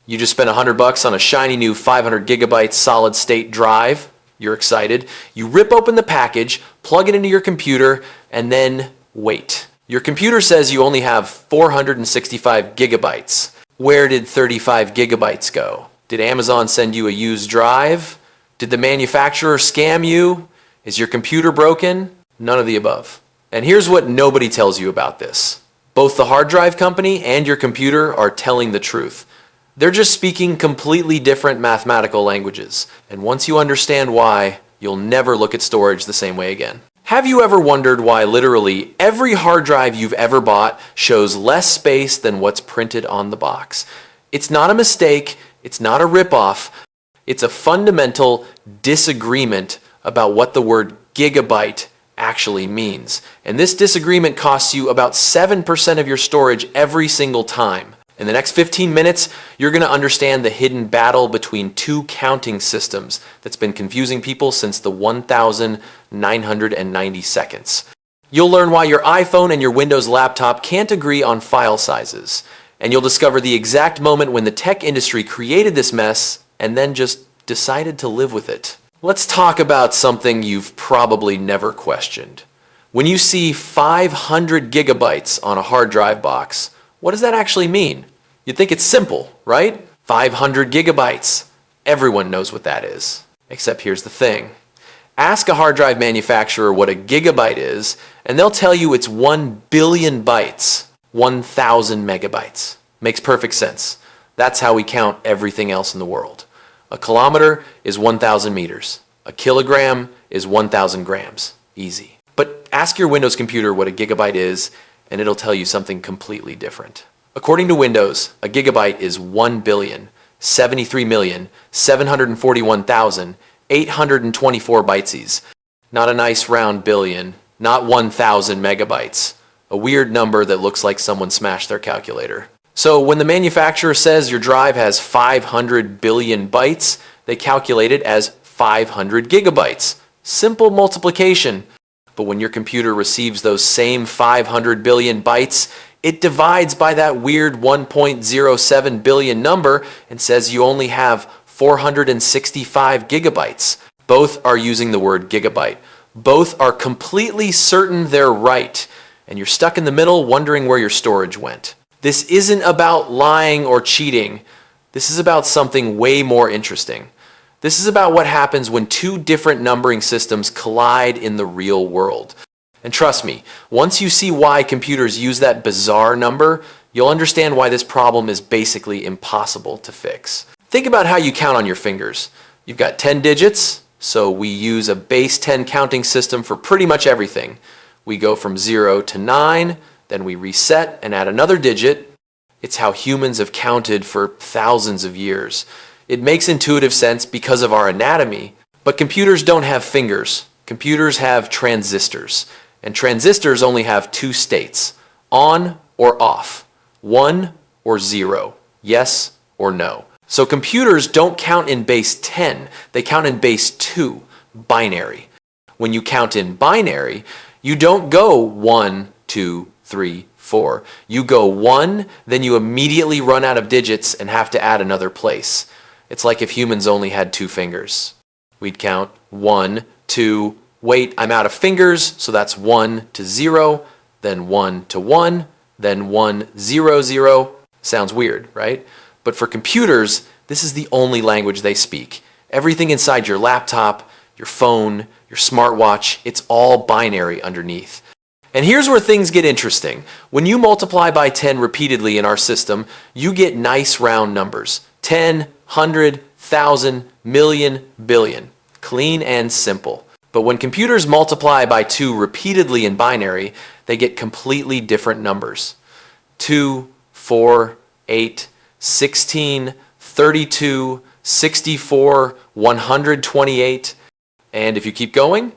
You just spent $100 on a shiny new 500 gigabyte solid state drive. You're excited. You rip open the package, plug it into your computer, and then wait. Your computer says you only have 465 gigabytes. Where did 35 gigabytes go? Did Amazon send you a used drive? Did the manufacturer scam you? Is your computer broken? None of the above. And here's what nobody tells you about this. Both the hard drive company and your computer are telling the truth. They're just speaking completely different mathematical languages. And once you understand why, you'll never look at storage the same way again. Have you ever wondered why literally every hard drive you've ever bought shows less space than what's printed on the box? It's not a mistake. It's not a ripoff. It's a fundamental disagreement about what the word gigabyte actually means. And this disagreement costs you about 7% of your storage every single time. In the next 15 minutes, you're going to understand the hidden battle between two counting systems that's been confusing people since the 1990 seconds. You'll learn why your iPhone and your Windows laptop can't agree on file sizes. And you'll discover the exact moment when the tech industry created this mess and then just decided to live with it. Let's talk about something you've probably never questioned. When you see 500 gigabytes on a hard drive box, what does that actually mean? You'd think it's simple, right? 500 gigabytes. Everyone knows what that is. Except here's the thing. Ask a hard drive manufacturer what a gigabyte is, and they'll tell you it's 1 billion bytes, 1,000 megabytes. Makes perfect sense. That's how we count everything else in the world. A kilometer is 1,000 meters. A kilogram is 1,000 grams. Easy. But ask your Windows computer what a gigabyte is, and it'll tell you something completely different. According to Windows, a gigabyte is 1,073,741,824 bytes. Not a nice round billion, not 1,000 megabytes. A weird number that looks like someone smashed their calculator. So when the manufacturer says your drive has 500 billion bytes, they calculate it as 500 gigabytes. Simple multiplication. But when your computer receives those same 500 billion bytes, it divides by that weird 1.07 billion number and says you only have 465 gigabytes. Both are using the word gigabyte. Both are completely certain they're right. And you're stuck in the middle wondering where your storage went. This isn't about lying or cheating. This is about something way more interesting. This is about what happens when two different numbering systems collide in the real world. And trust me, once you see why computers use that bizarre number, you'll understand why this problem is basically impossible to fix. Think about how you count on your fingers. You've got 10 digits, so we use a base 10 counting system for pretty much everything. We go from 0 to 9, then we reset and add another digit. It's how humans have counted for thousands of years. It makes intuitive sense because of our anatomy, but computers don't have fingers. Computers have transistors, and transistors only have two states, on or off, 1 or 0, yes or no. So computers don't count in base 10, they count in base 2, binary. When you count in binary, you don't go 1, 2, 3, 4. You go 1, then you immediately run out of digits and have to add another place. It's like if humans only had two fingers. We'd count 1, 2, wait, I'm out of fingers, so that's 1 to 0, then 1 to 1, then 1, 0, 0. Sounds weird, right? But for computers, this is the only language they speak. Everything inside your laptop, your phone, your smartwatch, it's all binary underneath. And here's where things get interesting. When you multiply by 10 repeatedly in our system, you get nice round numbers. 10, 100, 1,000, million, billion. Clean and simple. But when computers multiply by 2 repeatedly in binary, they get completely different numbers. 2, 4, 8, 16, 32, 64, 128, and if you keep going,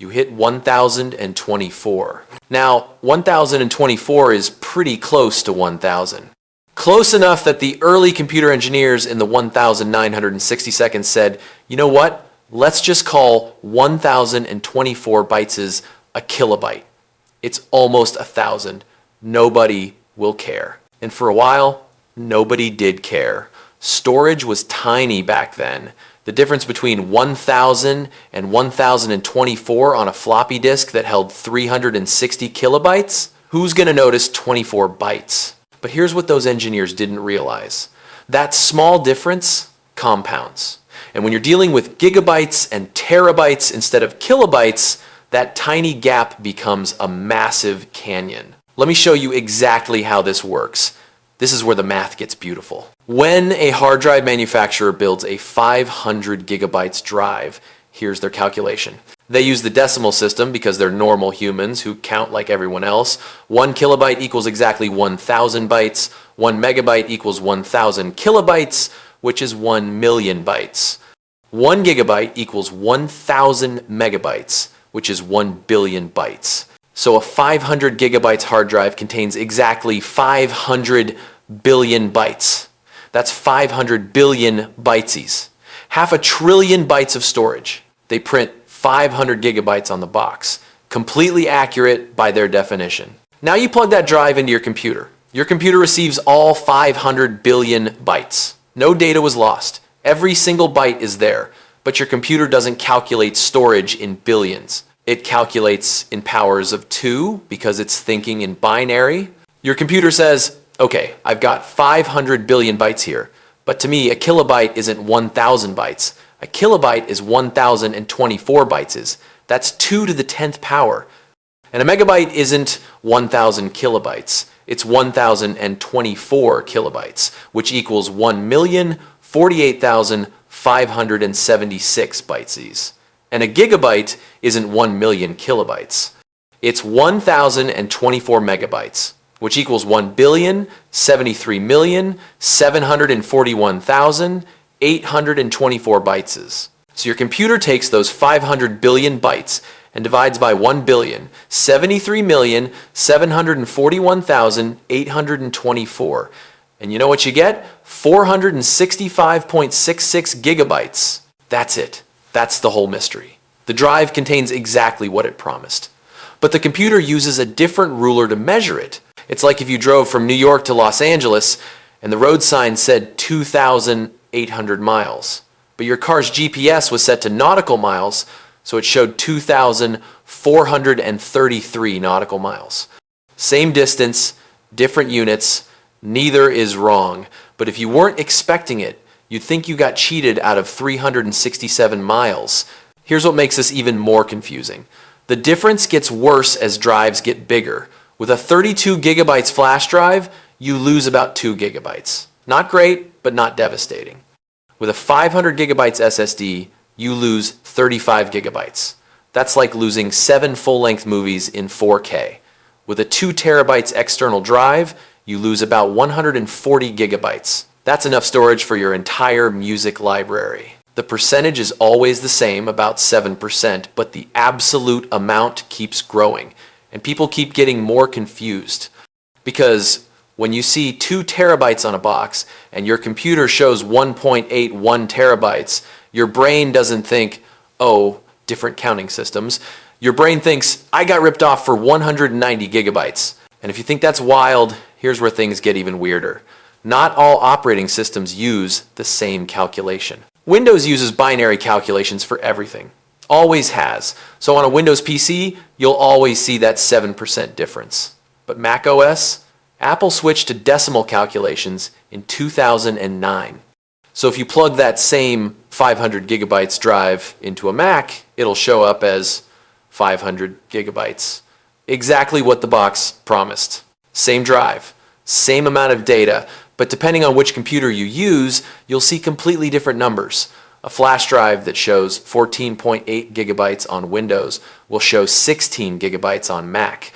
you hit 1024. Now, 1024 is pretty close to 1000. Close enough that the early computer engineers in the 1960 seconds said, you know what? Let's just call 1024 bytes a kilobyte. It's almost 1,000. Nobody will care. And for a while, nobody did care. Storage was tiny back then. The difference between 1000 and 1024 on a floppy disk that held 360 kilobytes? Who's going to notice 24 bytes? But here's what those engineers didn't realize. That small difference compounds. And when you're dealing with gigabytes and terabytes instead of kilobytes, that tiny gap becomes a massive canyon. Let me show you exactly how this works. This is where the math gets beautiful. When a hard drive manufacturer builds a 500 gigabytes drive, here's their calculation. They use the decimal system because they're normal humans who count like everyone else. 1 kilobyte equals exactly 1,000 bytes. 1 megabyte equals 1,000 kilobytes, which is 1 million bytes. 1 gigabyte equals 1,000 megabytes, which is 1 billion bytes. So a 500 gigabytes hard drive contains exactly 500 billion bytes. That's 500 billion byteses. 500 billion bytes of storage. They print 500 gigabytes on the box. Completely accurate by their definition. Now you plug that drive into your computer. Your computer receives all 500 billion bytes. No data was lost. Every single byte is there, but your computer doesn't calculate storage in billions. It calculates in powers of 2 because it's thinking in binary. Your computer says, okay, I've got 500 billion bytes here, but to me a kilobyte isn't 1,000 bytes. A kilobyte is 1,024 bytes. That's 2 to the 10th power. And a megabyte isn't 1,000 kilobytes. It's 1,024 kilobytes, which equals 1,048,576 byteses. And a gigabyte isn't 1 million kilobytes. It's 1,024 megabytes, which equals 1,073,741,824 bytes. So your computer takes those 500 billion bytes and divides by 1 billion, 73,741,824. And you know what you get? 465.66 gigabytes. That's it. That's the whole mystery. The drive contains exactly what it promised. But the computer uses a different ruler to measure it. It's like if you drove from New York to Los Angeles and the road sign said 2,800 miles. But your car's GPS was set to nautical miles, so it showed 2,433 nautical miles. Same distance, different units, neither is wrong. But if you weren't expecting it, you'd think you got cheated out of 367 miles. Here's what makes this even more confusing. The difference gets worse as drives get bigger. With a 32 gigabytes flash drive, you lose about 2 gigabytes. Not great, but not devastating. With a 500 gigabytes SSD, you lose 35 gigabytes. That's like losing 7 full-length movies in 4K. With a 2 terabytes external drive, you lose about 140 gigabytes. That's enough storage for your entire music library. The percentage is always the same, about 7%, but the absolute amount keeps growing, and people keep getting more confused. Because when you see 2 terabytes on a box and your computer shows 1.81 terabytes, your brain doesn't think, oh, different counting systems. Your brain thinks, I got ripped off for 190 gigabytes. And if you think that's wild, here's where things get even weirder. Not all operating systems use the same calculation. Windows uses binary calculations for everything. Always has. So on a Windows PC, you'll always see that 7% difference. But macOS, Apple switched to decimal calculations in 2009. So if you plug that same 500 gigabytes drive into a Mac, it'll show up as 500 gigabytes. Exactly what the box promised. Same drive, same amount of data, but depending on which computer you use, you'll see completely different numbers. A flash drive that shows 14.8 gigabytes on Windows will show 16 gigabytes on Mac.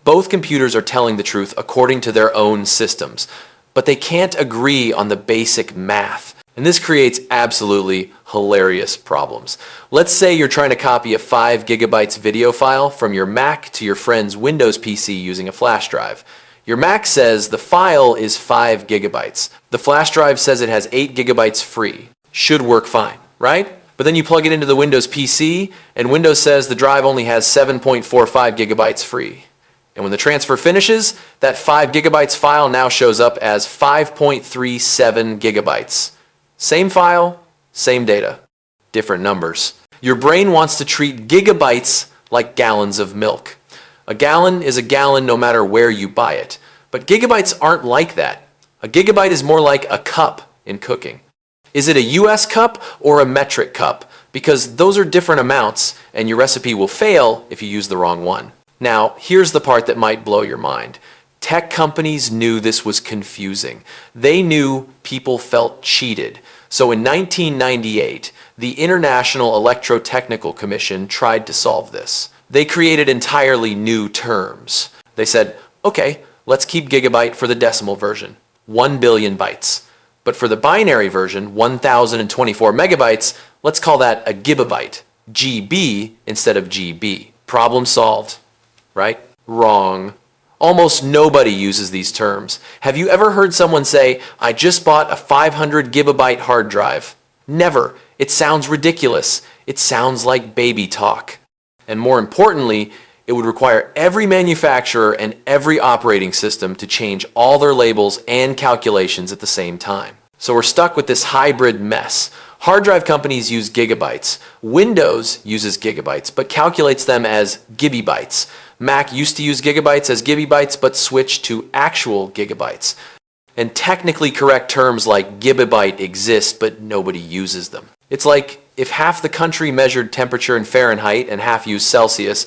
Both computers are telling the truth according to their own systems, but they can't agree on the basic math. And this creates absolutely hilarious problems. Let's say you're trying to copy a 5 gigabytes video file from your Mac to your friend's Windows PC using a flash drive. Your Mac says the file is 5 gigabytes. The flash drive says it has 8 gigabytes free. Should work fine, right? But then you plug it into the Windows PC, and Windows says the drive only has 7.45 gigabytes free. And when the transfer finishes, that 5 gigabytes file now shows up as 5.37 gigabytes. Same file, same data, different numbers. Your brain wants to treat gigabytes like gallons of milk. A gallon is a gallon no matter where you buy it. But gigabytes aren't like that. A gigabyte is more like a cup in cooking. Is it a US cup or a metric cup? Because those are different amounts, and your recipe will fail if you use the wrong one. Now, here's the part that might blow your mind. Tech companies knew this was confusing. They knew people felt cheated. So in 1998, the International Electrotechnical Commission tried to solve this. They created entirely new terms. They said, okay, let's keep gigabyte for the decimal version, 1 billion bytes. But for the binary version, 1024 megabytes, let's call that a gibibyte, GB instead of GB. Problem solved, right? Wrong. Almost nobody uses these terms. Have you ever heard someone say, I just bought a 500 gigabyte hard drive? Never. It sounds ridiculous. It sounds like baby talk. And more importantly, it would require every manufacturer and every operating system to change all their labels and calculations at the same time. So we're stuck with this hybrid mess. Hard drive companies use gigabytes. Windows uses gigabytes, but calculates them as Gibibytes. Mac used to use gigabytes as Gibibytes, but switched to actual gigabytes. And technically correct terms like Gibibyte exist, but nobody uses them. It's like if half the country measured temperature in Fahrenheit and half used Celsius,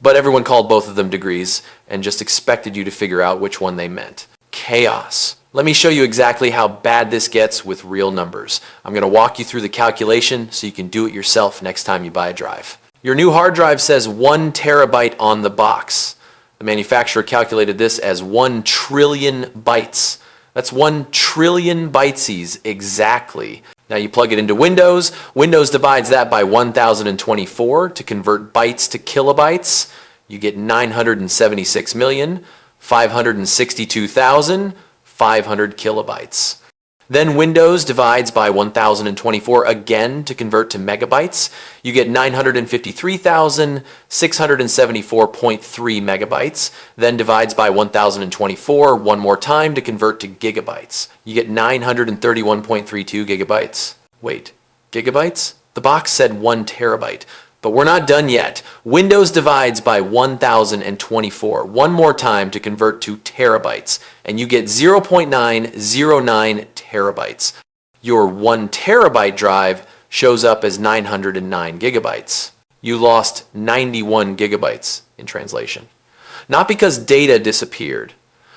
but everyone called both of them degrees and just expected you to figure out which one they meant. Chaos. Let me show you exactly how bad this gets with real numbers. I'm going to walk you through the calculation so you can do it yourself next time you buy a drive. Your new hard drive says 1 terabyte on the box. The manufacturer calculated this as 1 trillion bytes. That's 1 trillion byteses exactly. Now you plug it into Windows. Windows divides that by 1024 to convert bytes to kilobytes. You get 976,562,500 kilobytes. Then Windows divides by 1024 again to convert to megabytes. You get 953,674.3 megabytes. Then divides by 1024 one more time to convert to gigabytes. You get 931.32 gigabytes. Wait, gigabytes? The box said 1 terabyte. But we're not done yet. Windows divides by 1024 one more time to convert to terabytes, and you get 0.909 terabytes. Your 1 terabyte drive shows up as 909 gigabytes. You lost 91 gigabytes in translation. Not because data disappeared,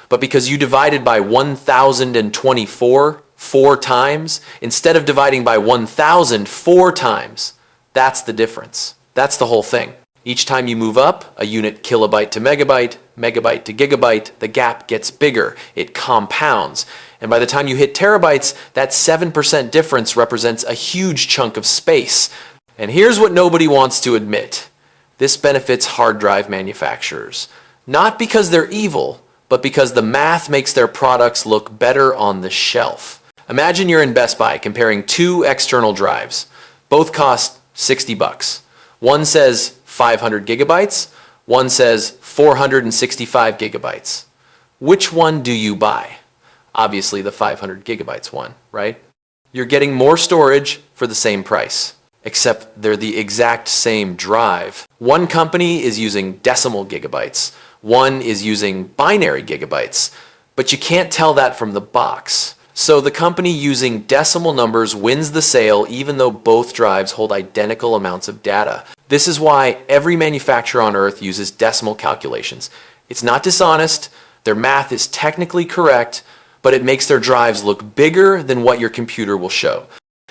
but because you divided by 1024 4 times instead of dividing by 1000 4 times. That's the difference. That's the whole thing. Each time you move up, a unit kilobyte to megabyte, megabyte to gigabyte, the gap gets bigger. It compounds. And by the time you hit terabytes, that 7% difference represents a huge chunk of space. And here's what nobody wants to admit. This benefits hard drive manufacturers. Not because they're evil, but because the math makes their products look better on the shelf. Imagine you're in Best Buy comparing 2 external drives. Both cost $60. One says 500 gigabytes, one says 465 gigabytes. Which one do you buy? Obviously the 500 gigabytes one, right? You're getting more storage for the same price, except they're the exact same drive. One company is using decimal gigabytes, one is using binary gigabytes, but you can't tell that from the box. So the company using decimal numbers wins the sale even though both drives hold identical amounts of data. This is why every manufacturer on Earth uses decimal calculations. It's not dishonest, their math is technically correct, but it makes their drives look bigger than what your computer will show.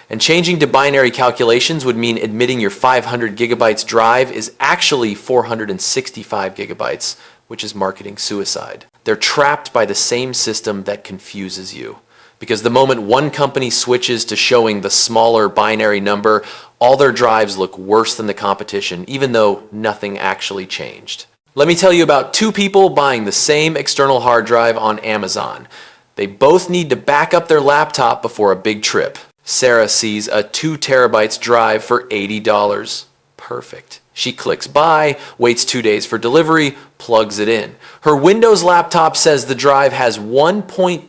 And changing to binary calculations would mean admitting your 500 gigabytes drive is actually 465 gigabytes, which is marketing suicide. They're trapped by the same system that confuses you. Because the moment one company switches to showing the smaller binary number, all their drives look worse than the competition, even though nothing actually changed. Let me tell you about 2 people buying the same external hard drive on Amazon. They both need to back up their laptop before a big trip. Sarah sees a 2 terabytes drive for $80. Perfect. She clicks buy, waits 2 days for delivery, plugs it in. Her Windows laptop says the drive has 1.81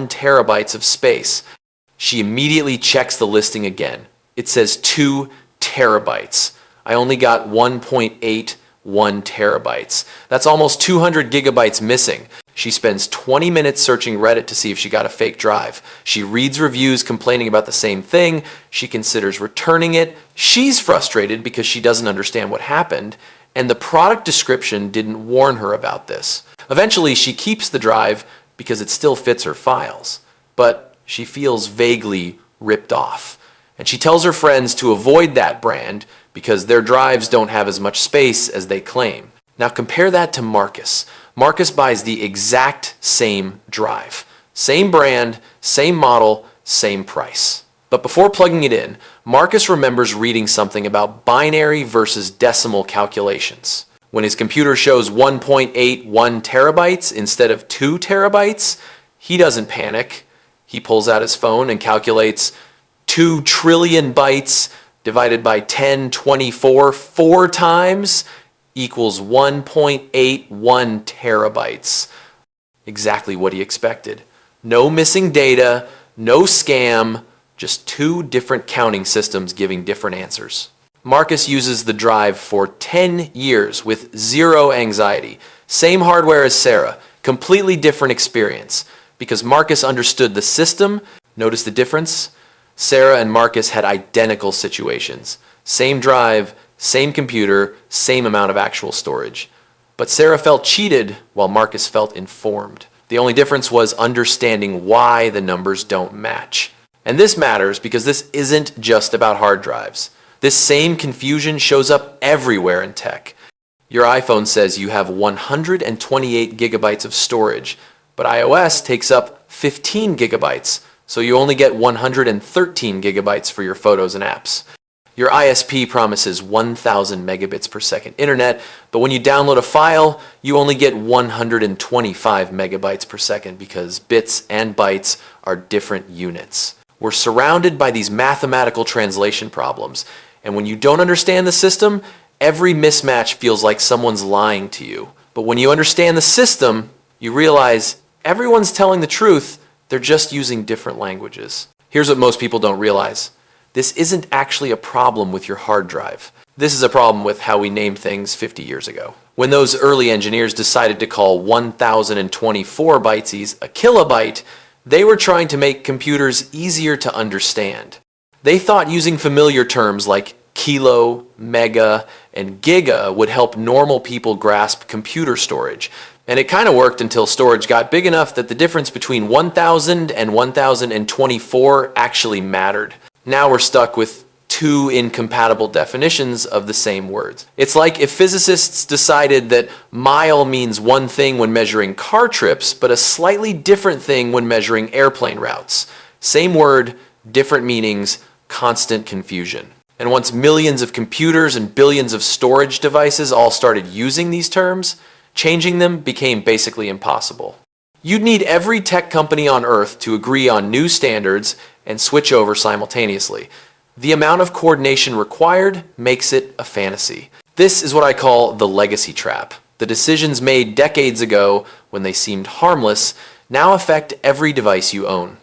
terabytes of space. She immediately checks the listing again. It says 2 terabytes. I only got 1.81 terabytes. That's almost 200 gigabytes missing. She spends 20 minutes searching Reddit to see if she got a fake drive. She reads reviews complaining about the same thing. She considers returning it. She's frustrated because she doesn't understand what happened, and the product description didn't warn her about this. Eventually, she keeps the drive because it still fits her files, but she feels vaguely ripped off. And she tells her friends to avoid that brand because their drives don't have as much space as they claim. Now compare that to Marcus. Marcus buys the exact same drive. Same brand, same model, same price. But before plugging it in, Marcus remembers reading something about binary versus decimal calculations. When his computer shows 1.81 terabytes instead of 2 terabytes, he doesn't panic. He pulls out his phone and calculates 2 trillion bytes divided by 1024 4 times equals 1.81 terabytes. Exactly what he expected. No missing data, no scam, just 2 different counting systems giving different answers. Marcus uses the drive for 10 years with zero anxiety. Same hardware as Sarah, completely different experience. Because Marcus understood the system, notice the difference? Sarah and Marcus had identical situations. Same drive, same computer, same amount of actual storage. But Sarah felt cheated while Marcus felt informed. The only difference was understanding why the numbers don't match. And this matters because this isn't just about hard drives. This same confusion shows up everywhere in tech. Your iPhone says you have 128 gigabytes of storage, but iOS takes up 15 gigabytes, so you only get 113 gigabytes for your photos and apps. Your ISP promises 1,000 megabits per second internet, but when you download a file, you only get 125 megabytes per second because bits and bytes are different units. We're surrounded by these mathematical translation problems, and when you don't understand the system, every mismatch feels like someone's lying to you. But when you understand the system, you realize everyone's telling the truth, they're just using different languages. Here's what most people don't realize. This isn't actually a problem with your hard drive. This is a problem with how we named things 50 years ago. When those early engineers decided to call 1024 bytes a kilobyte, they were trying to make computers easier to understand. They thought using familiar terms like kilo, mega, and giga would help normal people grasp computer storage. And it kind of worked until storage got big enough that the difference between 1000 and 1024 actually mattered. Now we're stuck with 2 incompatible definitions of the same words. It's like if physicists decided that mile means one thing when measuring car trips, but a slightly different thing when measuring airplane routes. Same word, different meanings, constant confusion. And once millions of computers and billions of storage devices all started using these terms, changing them became basically impossible. You'd need every tech company on Earth to agree on new standards and switch over simultaneously. The amount of coordination required makes it a fantasy. This is what I call the legacy trap. The decisions made decades ago when they seemed harmless now affect every device you own.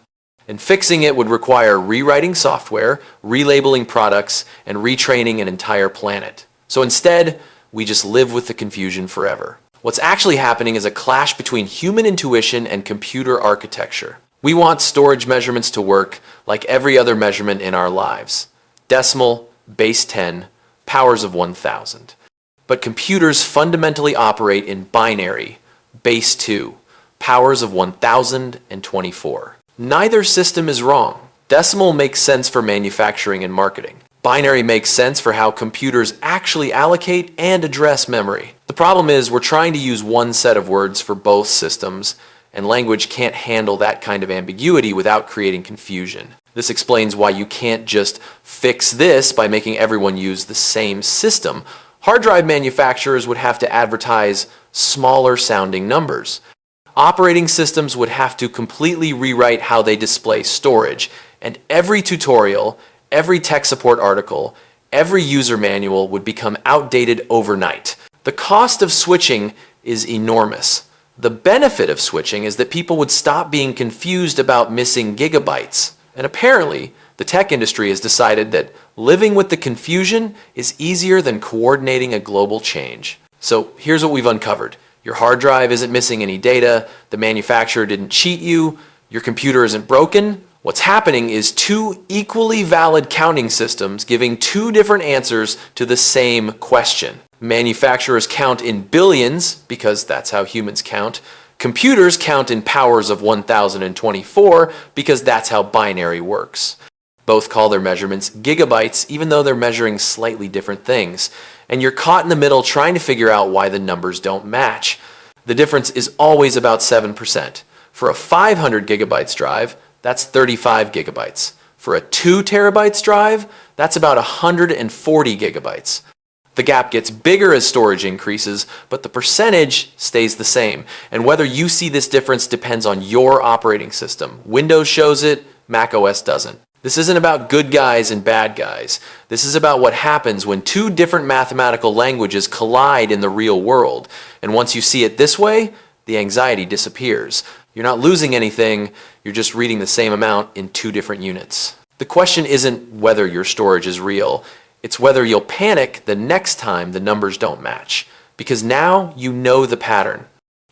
And fixing it would require rewriting software, relabeling products, and retraining an entire planet. So instead, we just live with the confusion forever. What's actually happening is a clash between human intuition and computer architecture. We want storage measurements to work like every other measurement in our lives. Decimal, base 10, powers of 1000. But computers fundamentally operate in binary, base 2, powers of 1024. Neither system is wrong. Decimal makes sense for manufacturing and marketing. Binary makes sense for how computers actually allocate and address memory. The problem is we're trying to use one set of words for both systems, and language can't handle that kind of ambiguity without creating confusion. This explains why you can't just fix this by making everyone use the same system. Hard drive manufacturers would have to advertise smaller sounding numbers. Operating systems would have to completely rewrite how they display storage, and every tutorial, every tech support article, every user manual would become outdated overnight. The cost of switching is enormous. The benefit of switching is that people would stop being confused about missing gigabytes. And apparently, the tech industry has decided that living with the confusion is easier than coordinating a global change. So here's what we've uncovered. Your hard drive isn't missing any data, the manufacturer didn't cheat you, your computer isn't broken. What's happening is two equally valid counting systems giving two different answers to the same question. Manufacturers count in billions, because that's how humans count. Computers count in powers of 1024, because that's how binary works. Both call their measurements gigabytes, even though they're measuring slightly different things. And you're caught in the middle trying to figure out why the numbers don't match. The difference is always about 7%. For a 500 gigabytes drive, that's 35 gigabytes. For a 2 terabytes drive, that's about 140 gigabytes. The gap gets bigger as storage increases, but the percentage stays the same. And whether you see this difference depends on your operating system. Windows shows it, macOS doesn't. This isn't about good guys and bad guys. This is about what happens when two different mathematical languages collide in the real world. And once you see it this way, the anxiety disappears. You're not losing anything, you're just reading the same amount in two different units. The question isn't whether your storage is real, it's whether you'll panic the next time the numbers don't match. Because now you know the pattern.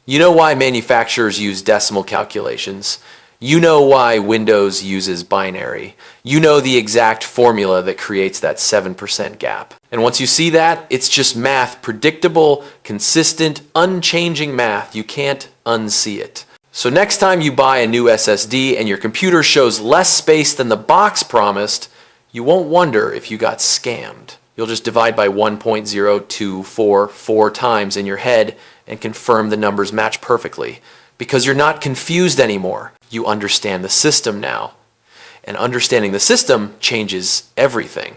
You know why manufacturers use decimal calculations. You know why Windows uses binary. You know the exact formula that creates that 7% gap. And once you see that, it's just math, predictable, consistent, unchanging math. You can't unsee it. So next time you buy a new SSD and your computer shows less space than the box promised, you won't wonder if you got scammed. You'll just divide by 1.0244 4 times in your head and confirm the numbers match perfectly. Because you're not confused anymore. You understand the system now. And understanding the system changes everything.